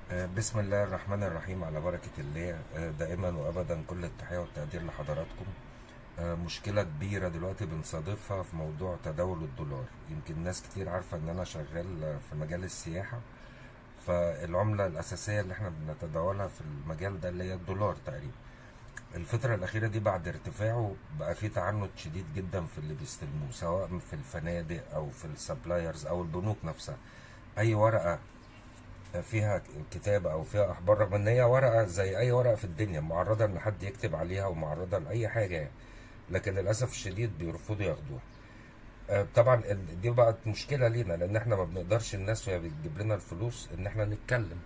بسم الله الرحمن الرحيم على بركة الله. دائما وأبدا كل التحية والتقدير لحضراتكم. مشكلة كبيرة دلوقتي بنصادفها في موضوع تداول الدولار. يمكن ناس كتير عارفة إن أنا شغال في مجال السياحة، فالعملة الأساسية اللي احنا بنتداولها في المجال ده اللي هي الدولار تقريبا. الفترة الأخيرة دي بعد ارتفاعه بقى في تعنت شديد جدا في اللي بيستلموه، سواء في الفنادق أو في السبلايرز أو البنوك نفسها. أي ورقة فيها كتابة أو فيها أخبار، رغم إن هي ورقة زي أي ورقة في الدنيا، معرضة إن حد يكتب عليها ومعرضة لأي حاجة يعني. لكن للأسف الشديد بيرفضوا ياخدوها. طبعا دي بقت مشكلة لينا، لأن إحنا ما بنقدرش، الناس وهي بتجيب لنا الفلوس إن إحنا نتكلم.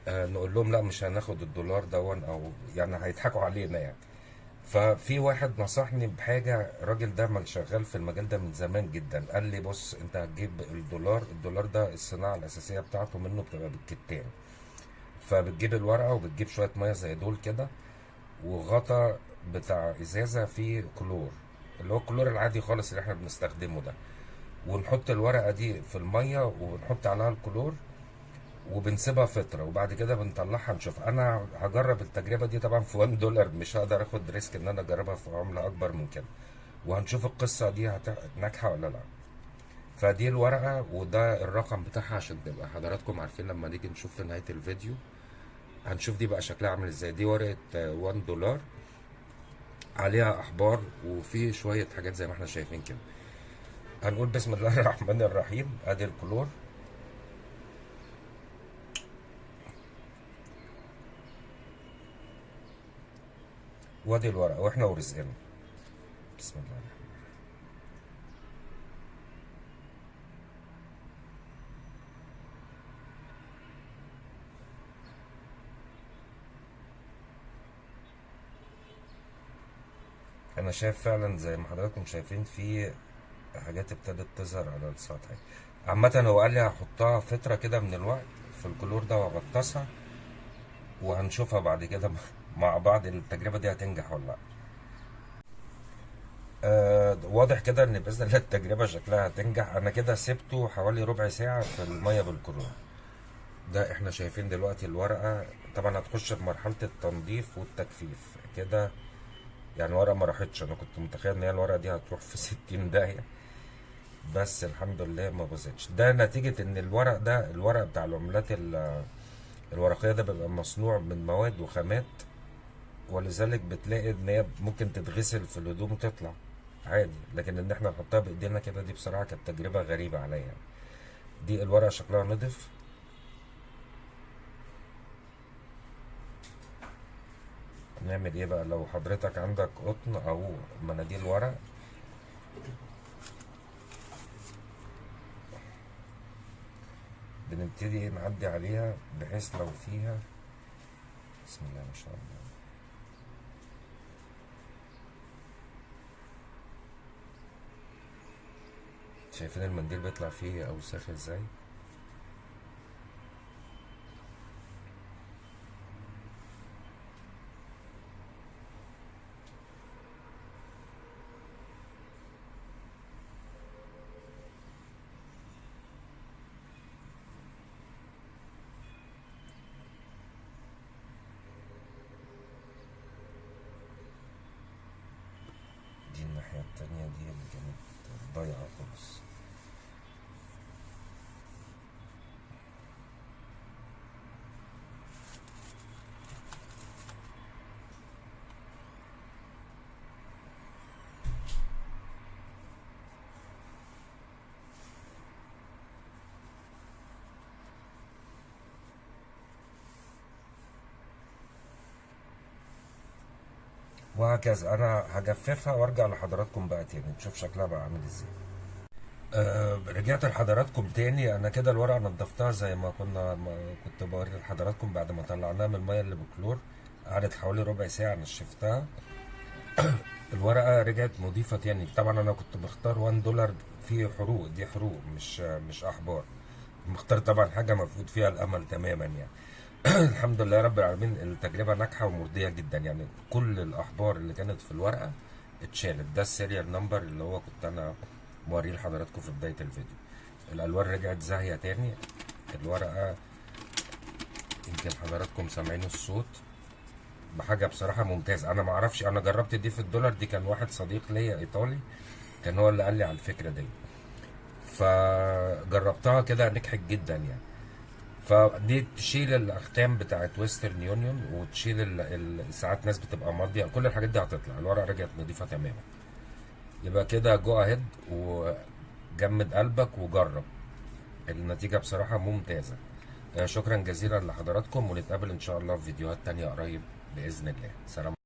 نقول لهم لا مش هناخد الدولار دون، أو يعني هيضحكوا علينا يعني. ففي واحد نصحني بحاجة، الراجل ده من شغال في المجال ده من زمان جدا، قال لي بص انت هتجيب الدولار ده الصناعة الأساسية بتاعته منه بتبقى بالكتان. فبتجيب الورقة وبتجيب شوية مية زي دول كده، وغطا بتاع ازازة فيه كلور، اللي هو الكلور العادي خالص اللي احنا بنستخدمه ده. ونحط الورقة دي في المية وبنحط عليها الكلور، وبنسيبها فترة، وبعد كده بنطلعها نشوف. انا هجرب التجربة دي طبعا في 1 دولار، مش هقدر اخد ريسك ان انا اجربها في عملة اكبر من كده. وهنشوف القصة دي ناجحة ولا لا. فدي الورقة وده الرقم بتاعها عشان تبقى حضراتكم عارفين لما نيجي نشوف في نهاية الفيديو. هنشوف دي بقى شكلها عامل ازاي. دي ورقة 1 دولار، عليها احبار وفي شوية حاجات زي ما احنا شايفين كده. هنقول بسم الله الرحمن الرحيم. ادي الكلور، وادي الورقة، واحنا ورزقنا. بسم الله الرحمن الرحيم. انا شايف فعلا زي ما حضراتكم شايفين في حاجات ابتدت تظهر على السطح. عامة هو قال لي هحطها فترة كده من الوقت في الكلور ده واغطسها، وهنشوفها بعد كده مع بعض التجربة دي هتنجح ولا لا. واضح كده ان باذن الله التجربه شكلها هتنجح. انا كده سبته حوالي ربع ساعه في الميه بالكلور. ده احنا شايفين دلوقتي الورقه طبعا هتخش في مرحله التنظيف والتجفيف كده. يعني الورقه ما راحتش، انا كنت متخيل ان هي الورقه دي هتروح في 60 داهيه، بس الحمد لله ما باظتش. ده نتيجه ان الورق ده، الورق بتاع العملات الورقيه ده بيبقى مصنوع من مواد وخامات، ولذلك بتلاقي ان هي ممكن تتغسل في الهدوم وتطلع عادي. لكن ان احنا نحطها بايدينا كده دي بصراحه كانت تجربه غريبه عليا يعني. دي الورقه شكلها نضف. نعمل ايه بقى لو حضرتك عندك قطن او مناديل ورق؟ بنبتدي نعدي عليها بحيث لو فيها. بسم الله ما شاء الله. شايفين المنديل بيطلع فيه اوساخ ازاي؟ دي الناحيه التانية دي اللي كانت ضايعه خالص. وهكذا انا هجففها وارجع لحضراتكم بقى تاني نشوف شكلها بقى عامل ازاي. رجعت لحضراتكم تاني. انا كده الورقه نضفتها زي ما ما كنت بوري لحضراتكم بعد ما طلعناها من الميه اللي بكلور. قعدت حوالي ربع ساعه نشفتها. الورقه رجعت نظيفه تاني. طبعا انا كنت بختار 1 دولار فيه حروق، دي حروق مش احبار. مختار طبعا حاجه مفقود فيها الامل تماما يعني. الحمد لله رب العالمين، التجربه ناجحه ومرضيه جدا يعني. كل الاحبار اللي كانت في الورقه اتشالت. ده السيريال نمبر اللي هو كنت انا موريه لحضراتكم في بدايه الفيديو. الالوان رجعت زاهيه تاني. الورقه يمكن حضراتكم سامعين الصوت بحاجه بصراحه ممتازه. انا ما اعرفش، انا جربت دي في الدولار دي، كان واحد صديق ليا ايطالي كان هو اللي قال لي على الفكره دي، فجربتها كده نجحت جدا يعني. فدي تشيل الاختام بتاعت ويسترن يونيون، وتشيل ساعات ناس بتبقى ماضيه، كل الحاجات دي هتطلع، الورقه رجعت نظيفه تماما. يبقى كده جو اهيد وجمد قلبك وجرب، النتيجه بصراحه ممتازه. شكرا جزيلا لحضراتكم، ونتقابل ان شاء الله في فيديوهات تانية قريب باذن الله. سلام.